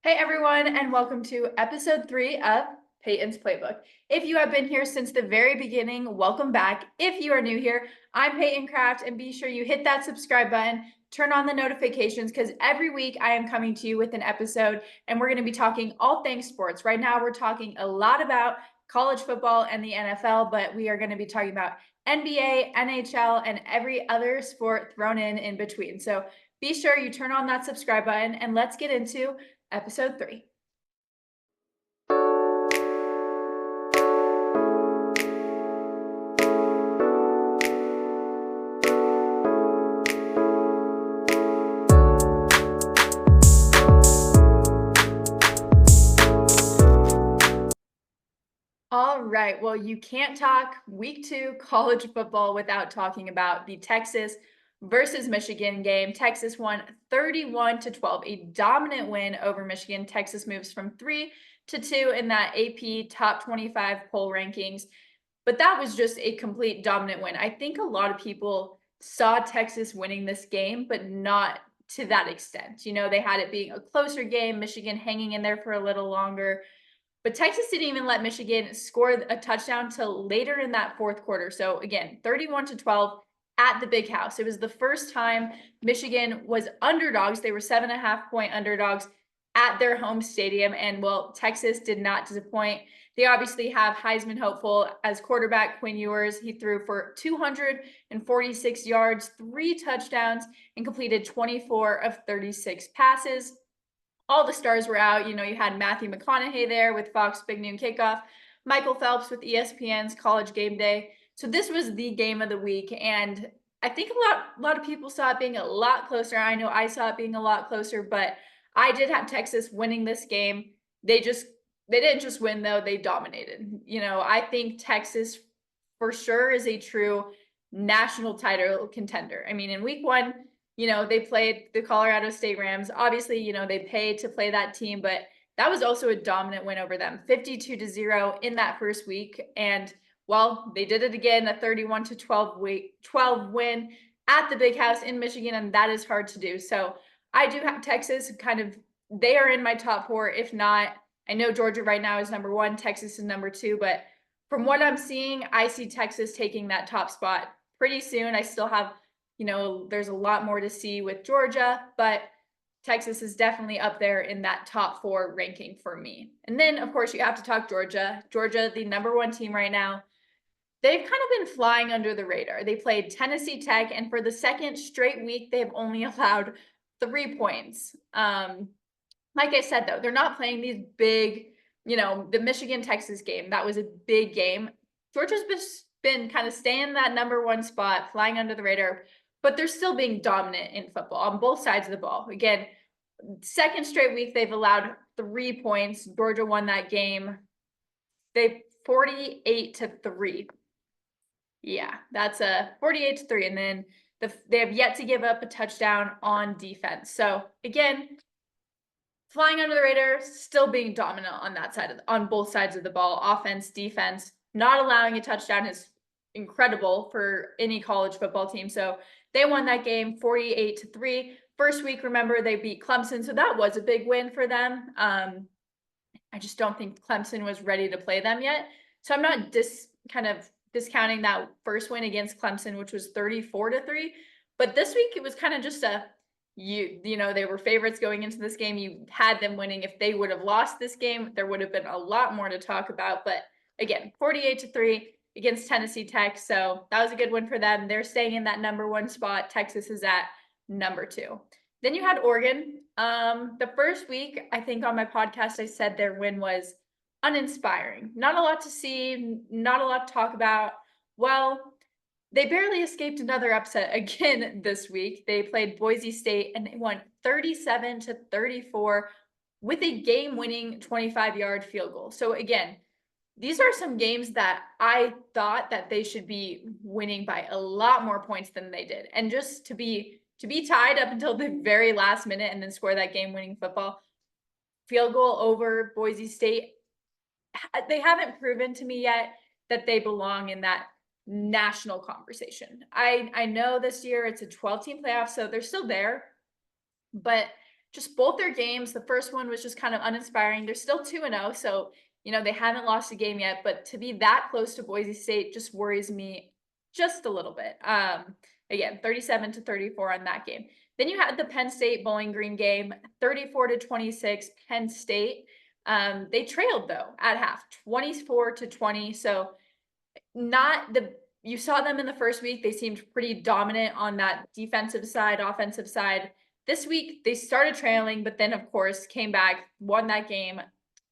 Hey everyone, and welcome to episode 3 of Payton's Playbook. If you have been here since the very beginning, welcome back. If you are new here, I'm Payton Craft, and be sure you hit that subscribe button, turn on the notifications, because every week I am coming to you with an episode, and we're going to be talking all things sports. Right now, we're talking a lot about college football and the NFL, but we are going to be talking about NBA, NHL, and every other sport thrown in between. So be sure you turn on that subscribe button, and let's get into episode 3. All right. Well, you can't talk week 2 college football without talking about the Texas versus Michigan game. Texas won 31-12, a dominant win over Michigan. Texas moves from 3 to 2 in that AP top 25 poll rankings. But that was just a complete dominant win. I think a lot of people saw Texas winning this game, but not to that extent. You know, they had it being a closer game, Michigan hanging in there for a little longer. But Texas didn't even let Michigan score a touchdown till later in that fourth quarter. So again, 31-12 at the Big House. It was the first time Michigan was underdogs. They were 7.5-point underdogs at their home stadium. And well, Texas did not disappoint. They obviously have Heisman hopeful as quarterback Quinn Ewers. He threw for 246 yards, 3 touchdowns, and completed 24 of 36 passes. All the stars were out. You know, you had Matthew McConaughey there with Fox Big Noon Kickoff, Michael Phelps with ESPN's College Game Day. So this was the game of the week, and I think a lot of people saw it being a lot closer. I know I saw it being a lot closer, but I did have Texas winning this game. They didn't just win though, they dominated. You know, I think Texas for sure is a true national title contender. I mean, in week 1, you know, they played the Colorado State Rams. Obviously, you know, they paid to play that team, but that was also a dominant win over them, 52-0 in that first week. And well, they did it again, a 31-12 win at the Big House in Michigan, and that is hard to do. So I do have Texas kind of, they are in my top 4. If not, I know Georgia right now is number 1, Texas is number 2, but from what I'm seeing, I see Texas taking that top spot pretty soon. I still have, you know, there's a lot more to see with Georgia, but Texas is definitely up there in that top 4 ranking for me. And then, of course, you have to talk Georgia. Georgia, the number 1 team right now. They've kind of been flying under the radar. They played Tennessee Tech, and for the second straight week, they've only allowed 3 points. Like I said, though, they're not playing these big, you know, the Michigan-Texas game. That was a big game. Georgia's been kind of staying in that number 1 spot, flying under the radar, but they're still being dominant in football on both sides of the ball. Again, second straight week, they've allowed 3 points. Georgia won that game. They 48-3. Yeah, that's a 48-3. And then they have yet to give up a touchdown on defense. So again, flying under the radar, still being dominant on that side on both sides of the ball, offense, defense. Not allowing a touchdown is incredible for any college football team. So they won that game 48-3. First week, remember, they beat Clemson, so that was a big win for them. I just don't think Clemson was ready to play them yet. So I'm not discounting that first win against Clemson, which was 34-3. But this week it was kind of just you know, they were favorites going into this game. You had them winning. If they would have lost this game, there would have been a lot more to talk about. But again, 48-3 against Tennessee Tech. So that was a good win for them. They're staying in that number 1 spot. Texas is at number 2. Then you had Oregon. The first week, I think on my podcast, I said their win was uninspiring. Not a lot to see, not a lot to talk about. Well, they barely escaped another upset again this week. They played Boise State and they won 37-34 with a game-winning 25-yard field goal. So again, these are some games that I thought that they should be winning by a lot more points than they did. And just to be tied up until the very last minute and then score that game-winning football field goal over Boise State, they haven't proven to me yet that they belong in that national conversation. I know this year it's a 12-team playoff, so they're still there, but just both their games, the first one was just kind of uninspiring. They're still 2-0, so, they haven't lost a game yet, but to be that close to Boise State just worries me just a little bit. Again, 37-34 on that game. Then you had the Penn State Bowling Green game, 34-26, Penn State. They trailed though at half, 24-20. So not the you saw them in the first week. They seemed pretty dominant on that defensive side, offensive side. This week they started trailing, but then of course came back, won that game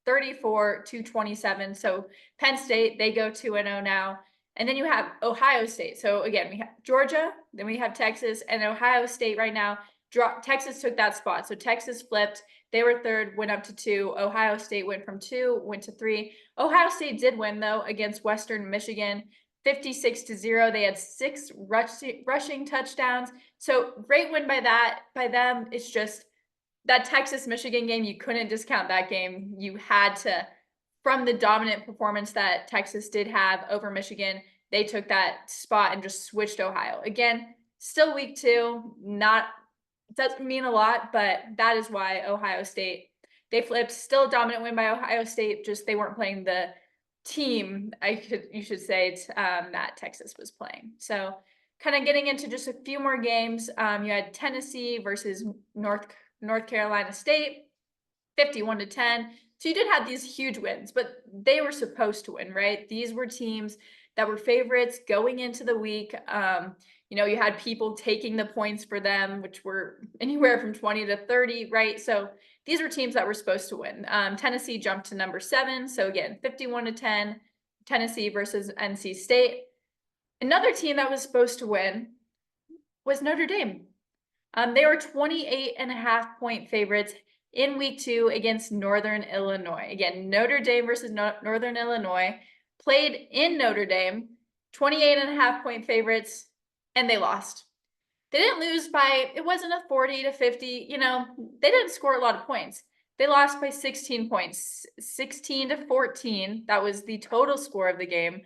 34-27. So Penn State, they go 2-0 now. And then you have Ohio State. So again, we have Georgia, then we have Texas, and Ohio State right now. Texas took that spot. So Texas flipped. They were third, went up to 2. Ohio State went from 2, went to 3. Ohio State did win, though, against Western Michigan, 56-0. They had 6 rushing touchdowns. So great win by them. It's just that Texas-Michigan game, you couldn't discount that game. You had to, from the dominant performance that Texas did have over Michigan, they took that spot and just switched Ohio. Again, still week 2, doesn't mean a lot, but that is why Ohio State, they flipped. Still a dominant win by Ohio State, just they weren't playing the team, you should say, that Texas was playing. So kind of getting into just a few more games. You had Tennessee versus North Carolina State, 51-10. So you did have these huge wins, but they were supposed to win, right? These were teams that were favorites going into the week. You had people taking the points for them, which were anywhere from 20 to 30, right? So these were teams that were supposed to win. Tennessee jumped to number 7. So again, 51-10, Tennessee versus NC State. Another team that was supposed to win was Notre Dame. They were 28.5-point favorites in week 2 against Northern Illinois. Again, Notre Dame versus Northern Illinois, played in Notre Dame, 28.5-point favorites, and they lost. They didn't lose by, it wasn't a 40-50, they didn't score a lot of points. They lost by 16 points, 16-14. That was the total score of the game.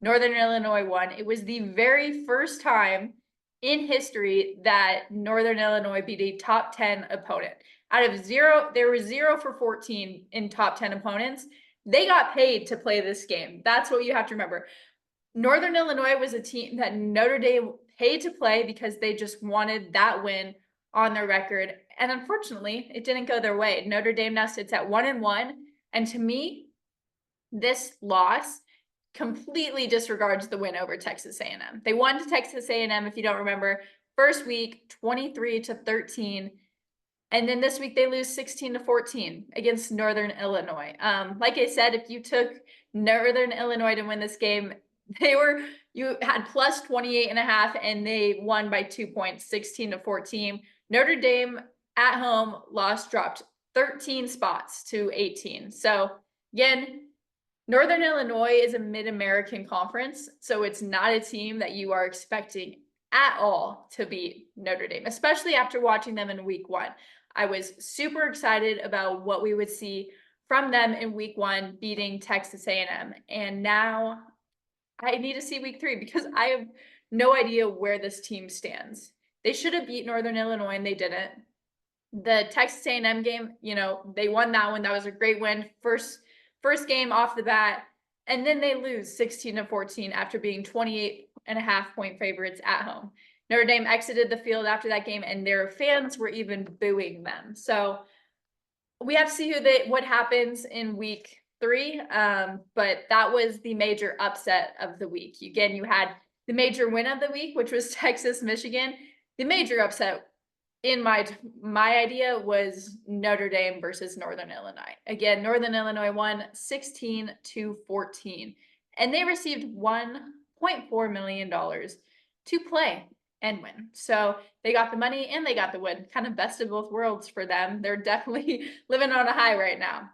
Northern Illinois won. It was the very first time in history that Northern Illinois beat a top 10 opponent. Out of 0, there were 0 for 14 in top 10 opponents. They got paid to play this game. That's what you have to remember. Northern Illinois was a team that Notre Dame paid to play because they just wanted that win on their record. And unfortunately, it didn't go their way. Notre Dame now sits at 1-1. And to me, this loss completely disregards the win over Texas A&M. They won to Texas A&M, if you don't remember, first week, 23-13. And then this week they lose 16-14 against Northern Illinois. Like I said, if you took Northern Illinois to win this game, you had plus 28.5 and they won by 2 points, 16-14. Notre Dame at home dropped 13 spots to 18. So again, Northern Illinois is a Mid-American conference, so it's not a team that you are expecting at all to beat Notre Dame, especially after watching them in week 1. I was super excited about what we would see from them in week 1 beating Texas A&M. And now I need to see week 3 because I have no idea where this team stands. They should have beat Northern Illinois and they didn't. The Texas A&M game, they won that one. That was a great win. First game off the bat. And then they lose 16-14 after being 28.5-point favorites at home. Notre Dame exited the field after that game and their fans were even booing them. So we have to see what happens in week 3. But that was the major upset of the week. Again, you had the major win of the week, which was Texas-Michigan. The major upset in my idea was Notre Dame versus Northern Illinois. Again, Northern Illinois won 16-14, and they received $1.4 million to play and win. So they got the money and they got the win. Kind of best of both worlds for them. They're definitely living on a high right now.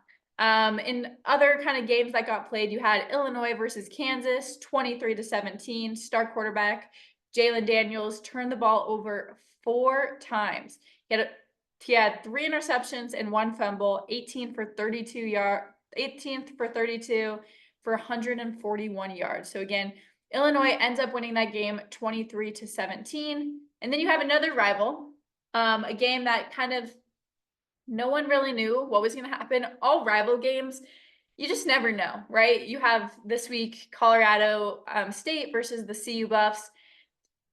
In other kind of games that got played, you had Illinois versus Kansas, 23-17. Star quarterback Jalen Daniels turned the ball over 4 times. He had 3 interceptions and 1 fumble, 18 for 32 for 141 yards. So again, Illinois ends up winning that game 23-17. And then you have another rival, a game that kind of No one really knew what was going to happen. All rival games, you just never know, right? You have this week Colorado State versus the CU Buffs.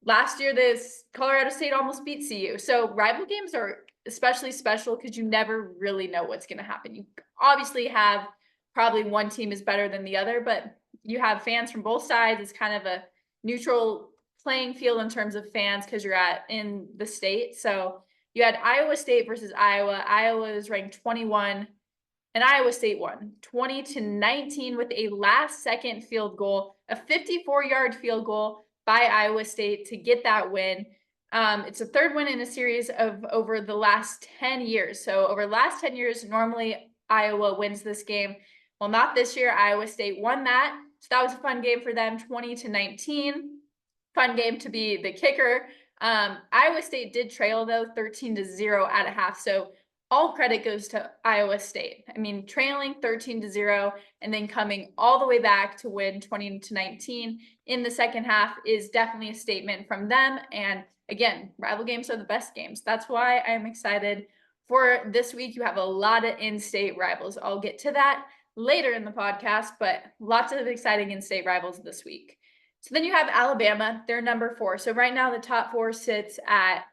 Last year, this Colorado State almost beat CU. So rival games are especially special because you never really know what's going to happen. You obviously have probably one team is better than the other, but you have fans from both sides. It's kind of a neutral playing field in terms of fans because you're in the state. So you had Iowa State versus Iowa. Iowa is ranked 21 and Iowa State won 20-19 with a last second field goal, a 54-yard field goal by Iowa State to get that win. It's a third win in a series of over the last 10 years. So over the last 10 years, normally Iowa wins this game. Well, not this year. Iowa State won that. So that was a fun game for them, 20-19. Fun game to be the kicker. Iowa State did trail, though, 13-0 at a half. So all credit goes to Iowa State. I mean, trailing 13-0 and then coming all the way back to win 20-19 in the second half is definitely a statement from them. And again, rival games are the best games. That's why I am excited for this week. You have a lot of in-state rivals. I'll get to that later in the podcast, but lots of exciting in-state rivals this week. So then you have Alabama. They're number 4. So right now the top 4 sits at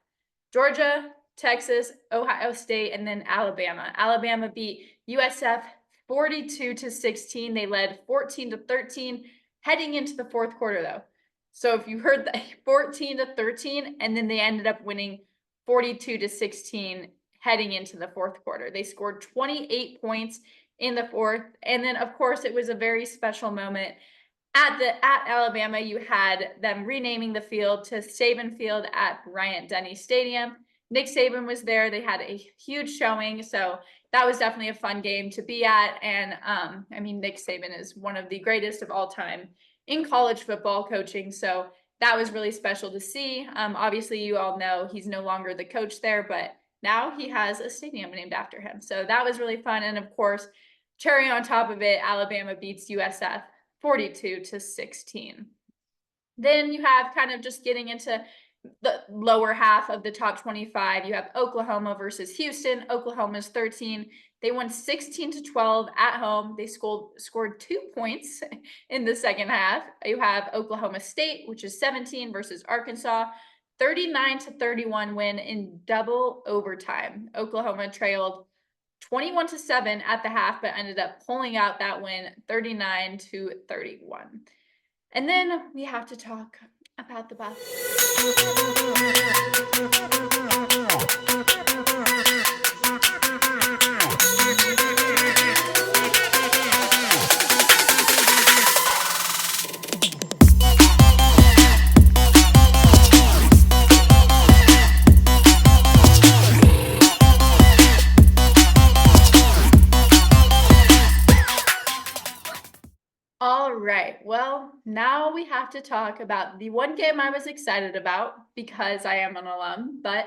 Georgia, Texas, Ohio State, and then Alabama. Alabama beat USF 42-16. They led 14-13 heading into the fourth quarter, though. So if you heard that, 14-13, and then they ended up winning 42-16 heading into the fourth quarter. They scored 28 points in the fourth, and then of course it was a very special moment. At Alabama, you had them renaming the field to Saban Field at Bryant-Denny Stadium. Nick Saban was there. They had a huge showing, so that was definitely a fun game to be at. And I mean, Nick Saban is one of the greatest of all time in college football coaching, so that was really special to see. Obviously, you all know he's no longer the coach there, but now he has a stadium named after him. So that was really fun. And of course, cherry on top of it, Alabama beats USF 42-16. Then you have kind of just getting into the lower half of the top 25. You have Oklahoma versus Houston. Oklahoma's 13. They won 16-12 at home. They scored 2 points in the second half. You have Oklahoma State, which is 17 versus Arkansas. 39-31 win in double overtime. Oklahoma trailed 21-7 at the half, but ended up pulling out that win 39-31. And then we have to talk about the Buffs. All right, well, now we have to talk about the one game I was excited about because I am an alum, but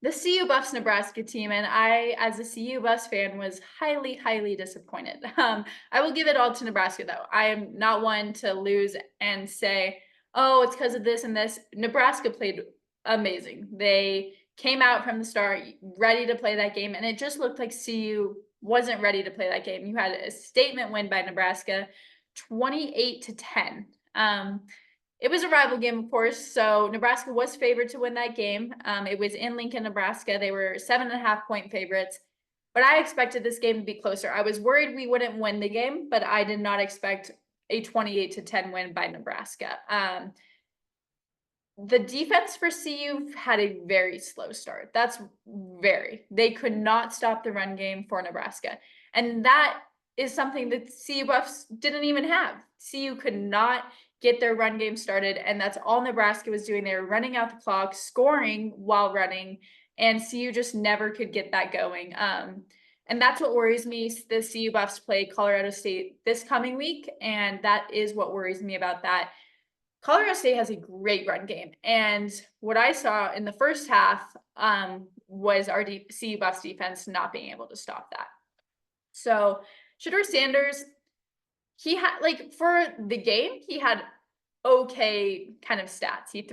the CU Buffs Nebraska team. And I, as a CU Buffs fan, was highly, highly disappointed. I will give it all to Nebraska, though. I am not one to lose and say, oh, it's because of this and this. Nebraska played amazing. They came out from the start ready to play that game, and it just looked like CU wasn't ready to play that game. You had a statement win by Nebraska, 28-10. It was a rival game, of course, so Nebraska was favored to win that game. It was in Lincoln, Nebraska. They were 7.5-point favorites, but I expected this game to be closer. I was worried we wouldn't win the game, but I did not expect a 28-10 win by Nebraska. The defense for CU had a very slow start. They could not stop the run game for Nebraska. And that is something that CU Buffs didn't even have. CU could not get their run game started, and that's all Nebraska was doing. They were running out the clock, scoring while running, and CU just never could get that going. And that's what worries me. The CU Buffs play Colorado State this coming week, and that is what worries me about that. Colorado State has a great run game, and what I saw in the first half was our CU Buffs defense not being able to stop that. So Shedeur Sanders, he had, like, for the game, he had okay kind of stats. He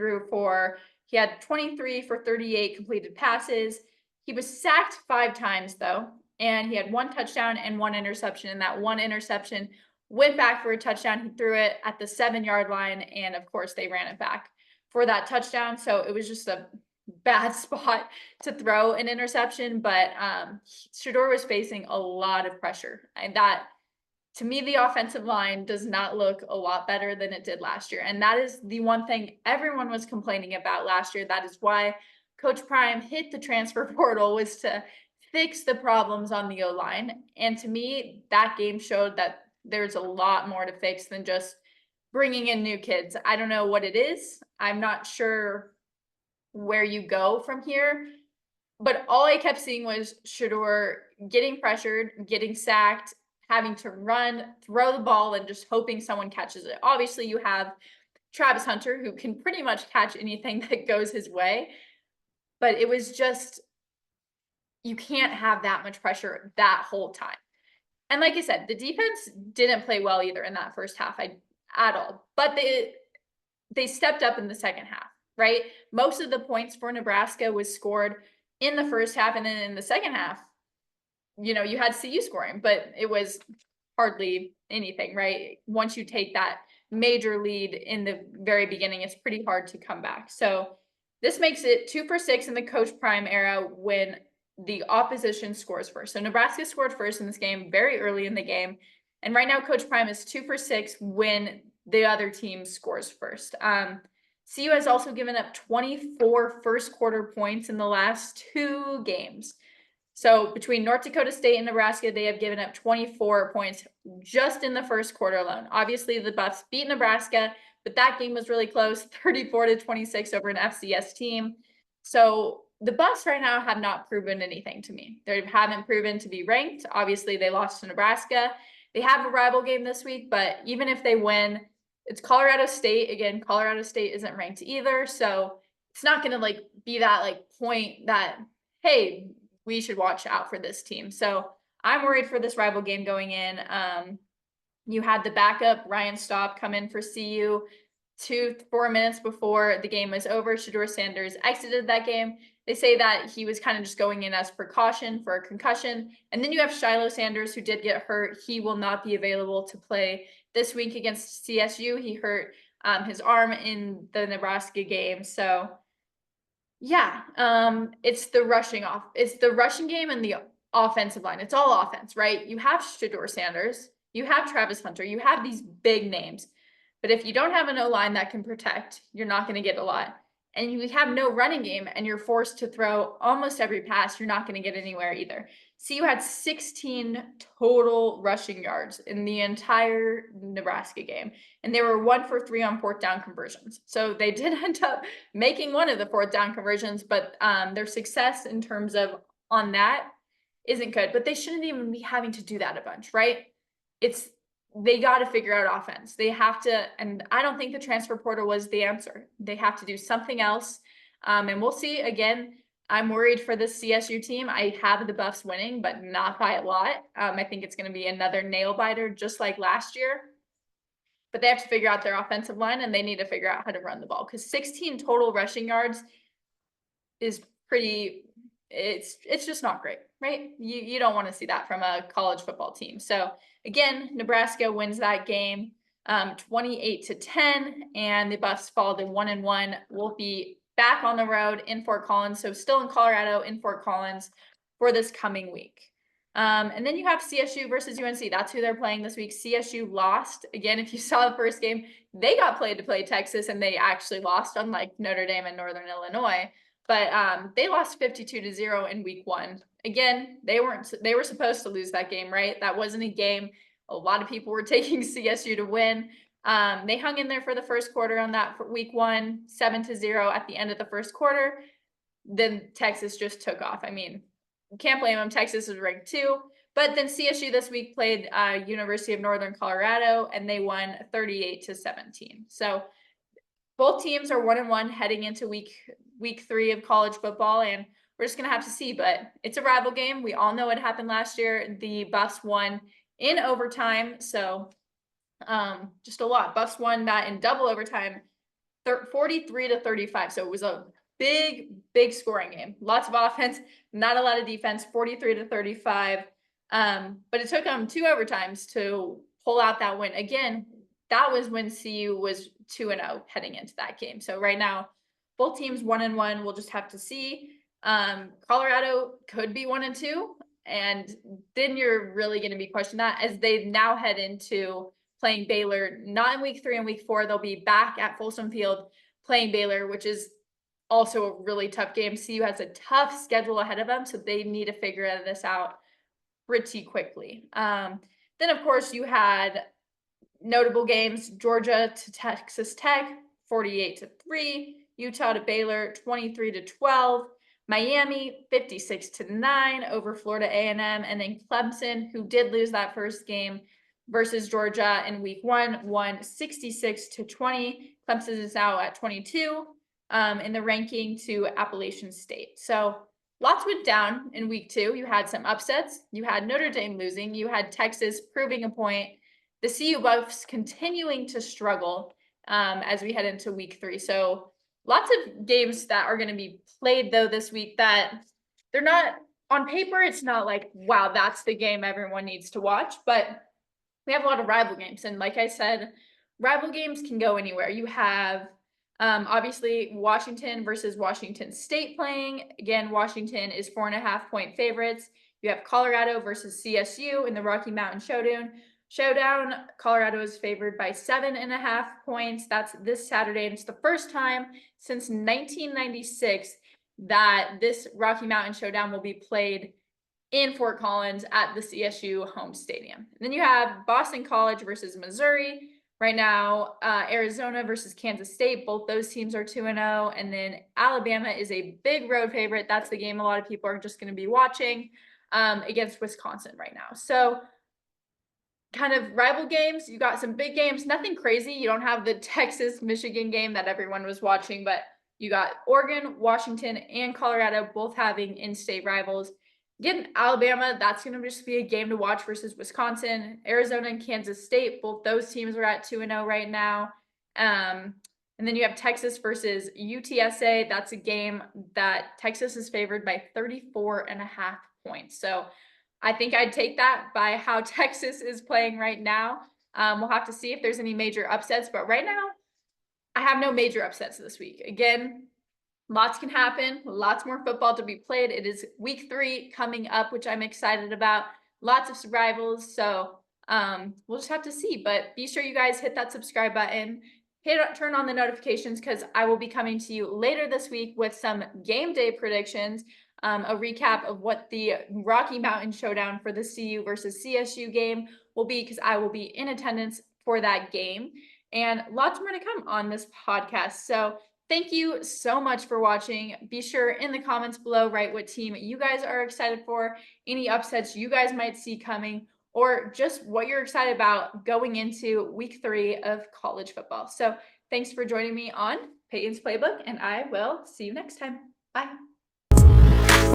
had 23 for 38 completed passes. He was sacked 5 times though, and he had 1 touchdown and 1 interception, and that 1 interception went back for a touchdown. He threw it at the 7-yard line, and of course, they ran it back for that touchdown, so it was just a bad spot to throw an interception, but, Shedeur was facing a lot of pressure, and that to me, the offensive line does not look a lot better than it did last year. And that is the one thing everyone was complaining about last year. That is why Coach Prime hit the transfer portal, was to fix the problems on the O-line. And to me, that game showed that there's a lot more to fix than just bringing in new kids. I don't know what it is. I'm not sure where you go from here. But all I kept seeing was Shedeur getting pressured, getting sacked, having to run, throw the ball, and just hoping someone catches it. Obviously, you have Travis Hunter, who can pretty much catch anything that goes his way, but it was just, you can't have that much pressure that whole time. And like I said, the defense didn't play well either in that first half at all, but they stepped up in the second half, right? Most of the points for Nebraska was scored in the first half, and then in the second half, you had CU scoring, but it was hardly anything, right? Once you take that major lead in the very beginning, it's pretty hard to come back. So this makes it 2 for 6 in the Coach Prime era when the opposition scores first. So Nebraska scored first in this game very early in the game. And right now, Coach Prime is 2 for 6 when the other team scores first. CU has also given up 24 first quarter points in the last 2 games. So between North Dakota State and Nebraska, they have given up 24 points just in the first quarter alone. Obviously, the Buffs beat Nebraska, but that game was really close, 34-26 over an FCS team. So the Buffs right now have not proven anything to me. They haven't proven to be ranked. Obviously, they lost to Nebraska. They have a rival game this week, but even if they win, it's Colorado State. Again, Colorado State isn't ranked either. So it's not going to be that point that, hey, we should watch out for this team. So I'm worried for this rival game going in. You had the backup Ryan Staub come in for CU 4 minutes before the game was over. Shedeur Sanders exited that game. They say that he was kind of just going in as precaution for a concussion. And then you have Shiloh Sanders, who did get hurt. He will not be available to play this week against CSU. He hurt his arm in the Nebraska game. So yeah, it's the rushing game and the offensive line. It's all offense, right? You have Shedeur Sanders, you have Travis Hunter, you have these big names. But if you don't have an O-line that can protect, you're not going to get a lot. And you have no running game and you're forced to throw almost every pass, you're not going to get anywhere either. CU had 16 total rushing yards in the entire Nebraska game, and they were 1 for 3 on 4th down conversions. So they did end up making one of the 4th down conversions, but their success in terms of on that isn't good. But they shouldn't even be having to do that a bunch, right? They got to figure out offense. They have to, and I don't think the transfer portal was the answer. They have to do something else. And we'll see. Again, I'm worried for this CSU team. I have the Buffs winning, but not by a lot. I think it's going to be another nail biter, just like last year. But they have to figure out their offensive line, and they need to figure out how to run the ball, because 16 total rushing yards is it's just not great, right? You don't want to see that from a college football team. So again, Nebraska wins that game 28-10, and the Buffs fall to 1-1. We'll be back on the road in Fort Collins. So still in Colorado, in Fort Collins for this coming week. And then you have CSU versus UNC. That's who they're playing this week. CSU lost. Again, if you saw the first game, they got played to play Texas, and they actually lost, unlike Notre Dame and Northern Illinois. But they lost 52-0 in week 1. Again, they were supposed to lose that game, right? That wasn't a game a lot of people were taking CSU to win. They hung in there for the first quarter on that for week 1, 7-0 at the end of the first quarter. Then Texas just took off. I mean, you can't blame them. Texas is ranked 2. But then CSU this week played University of Northern Colorado, and they won 38-17. So both teams are 1-1 heading into week 3 of college football, and we're just going to have to see. But it's a rival game. We all know what happened last year. The Buffs won in overtime, so just a lot. Buffs won that in double overtime, 43-35. So it was a big, big scoring game. Lots of offense, not a lot of defense, 43-35. But it took them 2 overtimes to pull out that win. Again, that was when CU was 2-0 heading into that game. So right now, both teams 1-1. We'll just have to see. Colorado could be 1-2, and then you're really going to be questioning that as they now head into playing Baylor, not in week 3 and week 4. They'll be back at Folsom Field playing Baylor, which is also a really tough game. CU has a tough schedule ahead of them, so they need to figure this out pretty quickly. Then, of course, you had notable games: Georgia to Texas Tech, 48-3; Utah to Baylor, 23-12; Miami, 56-9 over Florida A&M, and then Clemson, who did lose that first game versus Georgia in week 1, won 66-20. Clemson is now at 22 in the ranking to Appalachian State. So lots went down in week 2. You had some upsets. You had Notre Dame losing. You had Texas proving a point. The CU Buffs continuing to struggle as we head into week 3. So lots of games that are going to be played, though, this week that they're not on paper. It's not like, wow, that's the game everyone needs to watch. But we have a lot of rival games. And like I said, rival games can go anywhere. You have obviously Washington versus Washington State playing. Again, Washington is 4.5-point favorites. You have Colorado versus CSU in the Rocky Mountain Showdown. Colorado is favored by 7.5 points. That's this Saturday, and it's the first time since 1996 that this Rocky Mountain Showdown will be played in Fort Collins at the CSU home stadium. And then you have Boston College versus Missouri. Right now, Arizona versus Kansas State. Both those teams are 2-0. And then Alabama is a big road favorite. That's the game a lot of people are just going to be watching against Wisconsin right now. So kind of rival games. You got some big games, nothing crazy. You don't have the Texas-Michigan game that everyone was watching, but you got Oregon, Washington, and Colorado both having in-state rivals. Again, Alabama, that's going to just be a game to watch versus Wisconsin. Arizona and Kansas State, both those teams are at 2-0 right now. And then you have Texas versus UTSA. That's a game that Texas is favored by 34.5 points. So I think I'd take that by how Texas is playing right now. We'll have to see if there's any major upsets, but right now I have no major upsets this week. Again, lots can happen, lots more football to be played. It is week 3 coming up, which I'm excited about. Lots of rivals, so we'll just have to see. But be sure you guys hit that subscribe button, turn on the notifications, because I will be coming to you later this week with some game day predictions, a recap of what the Rocky Mountain Showdown for the CU versus CSU game will be, because I will be in attendance for that game, and lots more to come on this podcast. So thank you so much for watching. Be sure in the comments below, write what team you guys are excited for, any upsets you guys might see coming, or just what you're excited about going into week 3 of college football. So thanks for joining me on Payton's Playbook, and I will see you next time. Bye.